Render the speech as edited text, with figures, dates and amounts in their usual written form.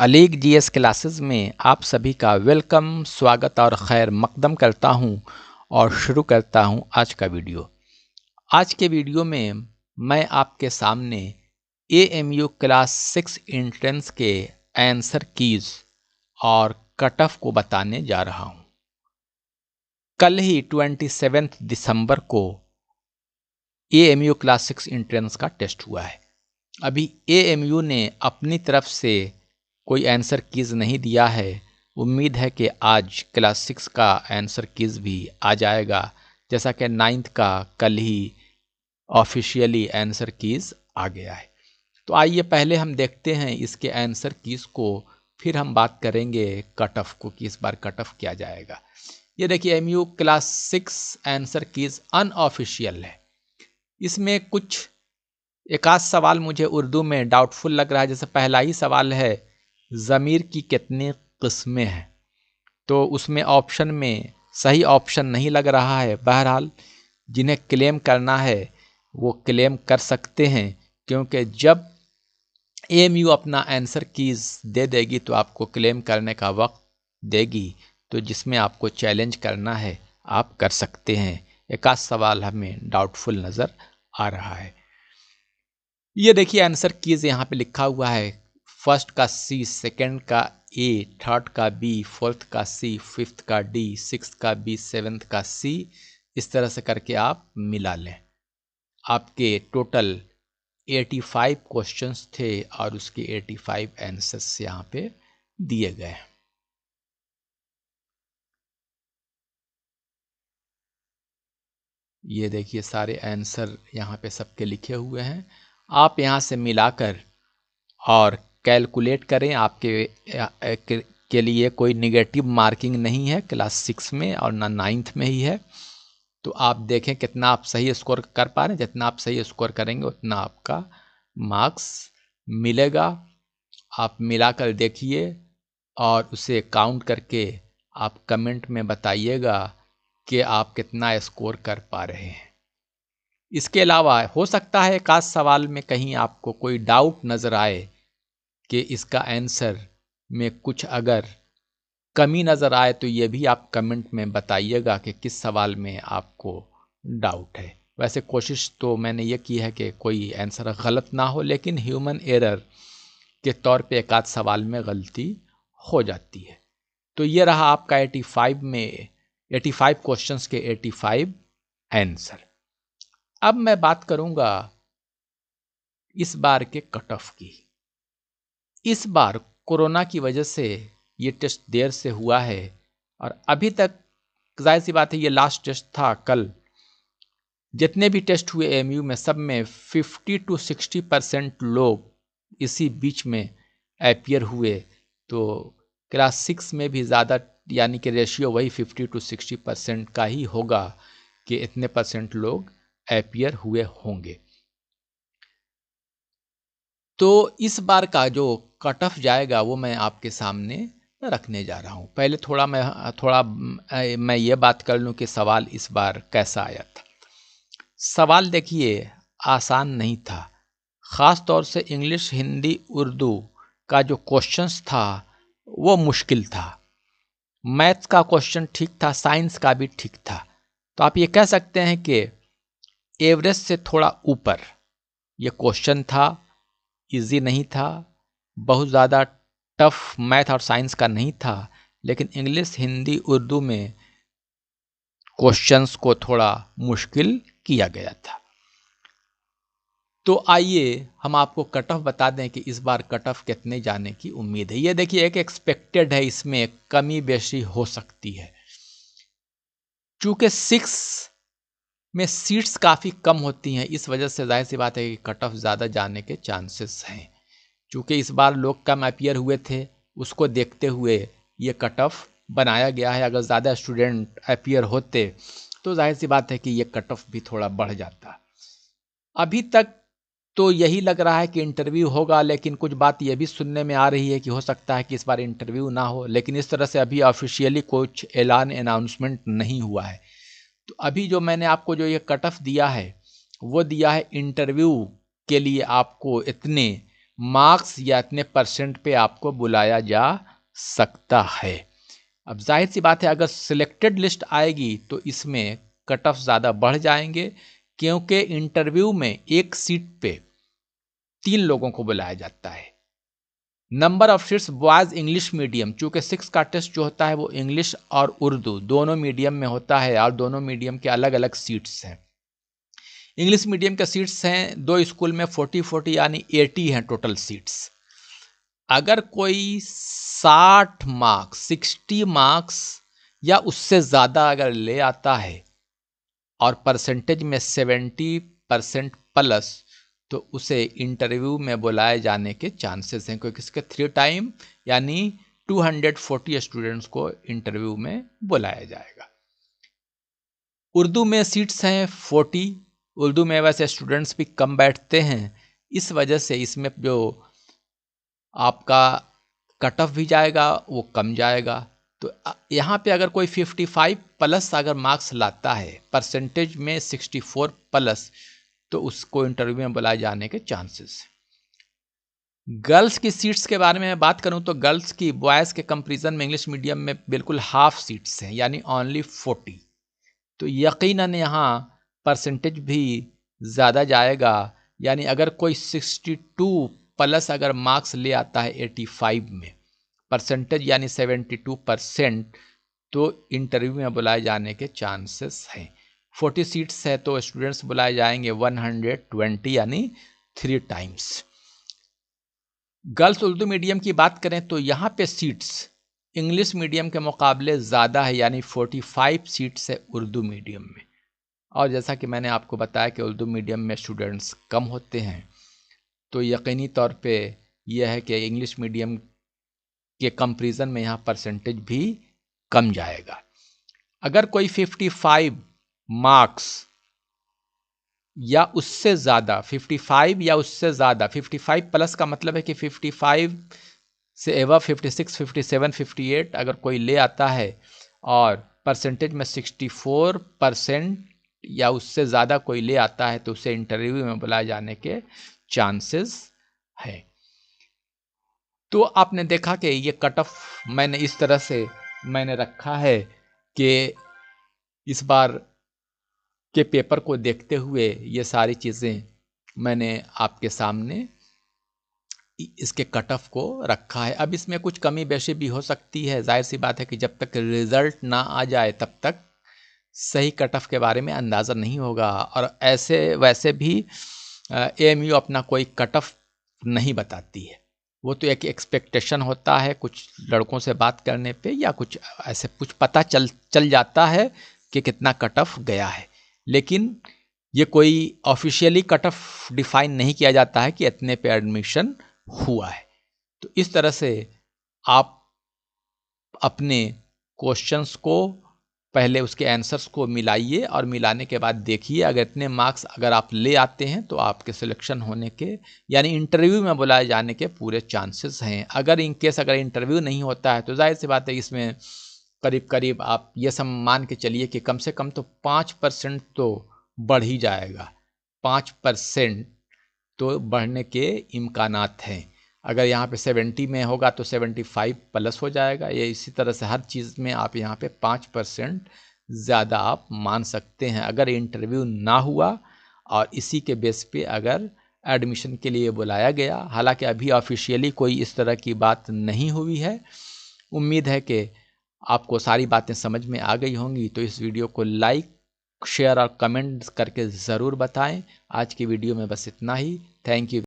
Alyque GS classes में आप सभी का वेलकम, स्वागत और खैर मकदम करता हूं और शुरू करता हूं आज का वीडियो। आज के वीडियो में मैं आपके सामने एएमयू क्लास 6 एंट्रेंस के आंसर कीज और कट ऑफ को बताने जा रहा हूं। कल ही 27 दिसंबर को एएमयू क्लास 6 एंट्रेंस का टेस्ट हुआ है। अभी एएमयू ने अपनी तरफ से कोई आंसर कीज नहीं दिया है। उम्मीद है कि आज क्लास 6 का आंसर कीज भी आ जाएगा, जैसा कि 9th का कल ही ऑफिशियली आंसर कीज आ गया है। तो आइए पहले हम देखते हैं इसके आंसर कीज को, फिर हम बात करेंगे कट ऑफ को कि इस बार कट ऑफ किया जाएगा। ये देखिए MU class 6 answer keys unofficial है। इसमें कुछ एक आध सवाल मुझे उर्दू में डाउटफुल लग रहा है। जैसे पहला ही सवाल है, ज़मीर की कितनी किस्में हैं, तो उसमें ऑप्शन में सही ऑप्शन नहीं लग रहा है। बहरहाल जिन्हें क्लेम करना है वो क्लेम कर सकते हैं, क्योंकि जब एएमयू अपना आंसर कीज दे देगी तो आपको क्लेम करने का वक्त देगी, तो जिसमें आपको चैलेंज करना है आप कर सकते हैं। एक आध सवाल हमें डाउटफुल नज़र आ रहा है। ये देखिए आंसर कीज यहाँ पे लिखा हुआ है। फर्स्ट का सी, सेकंड का ए, थर्ड का बी, फोर्थ का सी, फिफ्थ का डी, सिक्स्थ का बी, सेवेंथ का सी। इस तरह से करके आप मिला लें। आपके टोटल 85 क्वेश्चंस थे और उसके 85 आंसर्स यहाँ पे दिए गए। ये देखिए सारे आंसर यहाँ पे सबके लिखे हुए हैं। आप यहाँ से मिलाकर और कैलकुलेट करें। आपके के लिए कोई निगेटिव मार्किंग नहीं है क्लास 6 में और ना 9th में ही है। तो आप देखें कितना आप सही स्कोर कर पा रहे हैं। जितना आप सही स्कोर करेंगे उतना आपका मार्क्स मिलेगा। आप मिलाकर देखिए और उसे काउंट करके आप कमेंट में बताइएगा कि आप कितना स्कोर कर पा रहे हैं। इसके अलावा हो सकता है एक आध सवाल में कहीं आपको कोई डाउट नज़र आए कि इसका आंसर में कुछ अगर कमी नज़र आए, तो ये भी आप कमेंट में बताइएगा कि किस सवाल में आपको डाउट है। वैसे कोशिश तो मैंने ये की है कि कोई आंसर गलत ना हो, लेकिन ह्यूमन एरर के तौर पे एक आध सवाल में गलती हो जाती है। तो ये रहा आपका 85 क्वेश्चंस के 85 आंसर। अब मैं बात करूंगा इस बार के कट ऑफ की। इस बार कोरोना की वजह से ये टेस्ट देर से हुआ है और अभी तक जाहिर सी बात है ये लास्ट टेस्ट था कल। जितने भी टेस्ट हुए एएमयू में सब में 50 to 60% लोग इसी बीच में अपीयर हुए। तो क्लास 6 में भी ज़्यादा, यानी कि रेशियो वही 50 to 60% का ही होगा कि इतने परसेंट लोग अपीयर हुए होंगे। तो इस बार का जो कट ऑफ जाएगा वो मैं आपके सामने रखने जा रहा हूँ। पहले मैं ये बात कर लूँ कि सवाल इस बार कैसा आया था। सवाल देखिए आसान नहीं था। ख़ास तौर से इंग्लिश, हिंदी, उर्दू का जो क्वेश्चंस था वो मुश्किल था। मैथ्स का क्वेश्चन ठीक था, साइंस का भी ठीक था। तो आप ये कह सकते हैं कि एवरेज से थोड़ा ऊपर ये क्वेश्चन था। इजी नहीं था, बहुत ज़्यादा टफ मैथ और साइंस का नहीं था, लेकिन इंग्लिश, हिंदी, उर्दू में क्वेश्चंस को थोड़ा मुश्किल किया गया था। तो आइए हम आपको कट ऑफ बता दें कि इस बार कट ऑफ कितने जाने की उम्मीद है। ये देखिए एक एक्सपेक्टेड है, इसमें कमी बेशी हो सकती है। चूंकि 6 में सीट्स काफ़ी कम होती हैं, इस वजह से जाहिर सी बात है कि कट ऑफ ज़्यादा जाने के चांसेस हैं। चूँकि इस बार लोग कम अपीयर हुए थे, उसको देखते हुए ये कट ऑफ बनाया गया है। अगर ज़्यादा स्टूडेंट अपीयर होते तो जाहिर सी बात है कि ये कट ऑफ भी थोड़ा बढ़ जाता। अभी तक तो यही लग रहा है कि इंटरव्यू होगा, लेकिन कुछ बात ये भी सुनने में आ रही है कि हो सकता है कि इस बार इंटरव्यू ना हो। लेकिन इस तरह से अभी ऑफिशियली कुछ अनाउंसमेंट नहीं हुआ है। तो अभी जो मैंने आपको जो ये कट ऑफ दिया है वो दिया है इंटरव्यू के लिए आपको इतने मार्क्स या इतने परसेंट पे आपको बुलाया जा सकता है। अब जाहिर सी बात है, अगर सिलेक्टेड लिस्ट आएगी तो इसमें कट ऑफ ज़्यादा बढ़ जाएंगे, क्योंकि इंटरव्यू में एक सीट पे 3 लोगों को बुलाया जाता है। Number of seats boys English medium, चूंकि 6 का टेस्ट जो होता है वो इंग्लिश और उर्दू दोनों मीडियम में होता है और दोनों मीडियम के अलग अलग सीट्स हैं। इंग्लिश मीडियम के सीट्स हैं 2 स्कूल में 40-40 यानी 80 हैं टोटल सीट्स। अगर कोई 60 मार्क्स 60 मार्क्स या उससे ज़्यादा अगर ले आता है और परसेंटेज में 70% प्लस, तो उसे इंटरव्यू में बुलाए जाने के चांसेस हैं, क्योंकि इसके 3 टाइम यानी 240 स्टूडेंट्स को इंटरव्यू में बुलाया जाएगा। उर्दू में सीट्स हैं 40। उर्दू में वैसे स्टूडेंट्स भी कम बैठते हैं, इस वजह से इसमें जो आपका कट ऑफ भी जाएगा वो कम जाएगा। तो यहाँ पे अगर कोई 55 प्लस अगर मार्क्स लाता है, परसेंटेज में 64 प्लस, तो उसको इंटरव्यू में बुलाए जाने के चांसेस। गर्ल्स की सीट्स के बारे में बात करूं तो गर्ल्स की बॉयज़ के कंपैरिजन में इंग्लिश मीडियम में बिल्कुल हाफ सीट्स हैं, यानी ओनली 40। तो यकीनन यहाँ परसेंटेज भी ज़्यादा जाएगा, यानी अगर कोई 62 प्लस अगर मार्क्स ले आता है 85 में, परसेंटेज यानी 72%, तो इंटरव्यू में बुलाए जाने के चांसेस हैं। 40 सीट्स है तो स्टूडेंट्स बुलाए जाएंगे 120 यानी 3 टाइम्स। गर्ल्स उर्दू मीडियम की बात करें तो यहाँ पे सीट्स इंग्लिश मीडियम के मुकाबले ज़्यादा है, यानी 45 सीट्स है उर्दू मीडियम में। और जैसा कि मैंने आपको बताया कि उर्दू मीडियम में स्टूडेंट्स कम होते हैं, तो यकीनी तौर पे यह है कि इंग्लिश मीडियम के कंपैरिजन में यहाँ परसेंटेज भी कम जाएगा। अगर कोई 55 मार्क्स या उससे ज़्यादा, 55 या उससे ज़्यादा, 55 प्लस का मतलब है कि 55 से एवं 56, 57, 58 अगर कोई ले आता है और परसेंटेज में 64% या उससे ज़्यादा कोई ले आता है, तो उसे इंटरव्यू में बुलाए जाने के चांसेस है। तो आपने देखा कि ये कट ऑफ मैंने इस तरह से मैंने रखा है कि इस बार के पेपर को देखते हुए ये सारी चीज़ें मैंने आपके सामने इसके कट ऑफ को रखा है। अब इसमें कुछ कमी बेशी भी हो सकती है, जाहिर सी बात है कि जब तक रिज़ल्ट ना आ जाए तब तक सही कट ऑफ के बारे में अंदाज़ा नहीं होगा। और ऐसे वैसे भी AMU अपना कोई कट ऑफ नहीं बताती है, वो तो एक एक्सपेक्टेशन होता है कुछ लड़कों से बात करने पे, या कुछ ऐसे कुछ पता चल जाता है कि कितना कट ऑफ गया है, लेकिन ये कोई ऑफिशियली कट ऑफ डिफाइन नहीं किया जाता है कि इतने पे एडमिशन हुआ है। तो इस तरह से आप अपने क्वेश्चंस को पहले उसके आंसर्स को मिलाइए और मिलाने के बाद देखिए, अगर इतने मार्क्स अगर आप ले आते हैं तो आपके सिलेक्शन होने के यानी इंटरव्यू में बुलाए जाने के पूरे चांसेस हैं। अगर इन केस अगर इंटरव्यू नहीं होता है तो जाहिर सी बात है इसमें करीब करीब आप ये सब मान के चलिए कि कम से कम तो 5% तो बढ़ ही जाएगा, 5% तो बढ़ने के इम्कानात हैं। अगर यहाँ पे 70 में होगा तो 75 प्लस हो जाएगा। ये इसी तरह से हर चीज़ में आप यहाँ पे 5% ज़्यादा आप मान सकते हैं अगर इंटरव्यू ना हुआ और इसी के बेस पे अगर एडमिशन के लिए बुलाया गया। हालांकि अभी ऑफिशियली कोई इस तरह की बात नहीं हुई है। उम्मीद है कि आपको सारी बातें समझ में आ गई होंगी। तो इस वीडियो को लाइक, शेयर और कमेंट करके ज़रूर बताएं। आज की वीडियो में बस इतना ही। Thank you.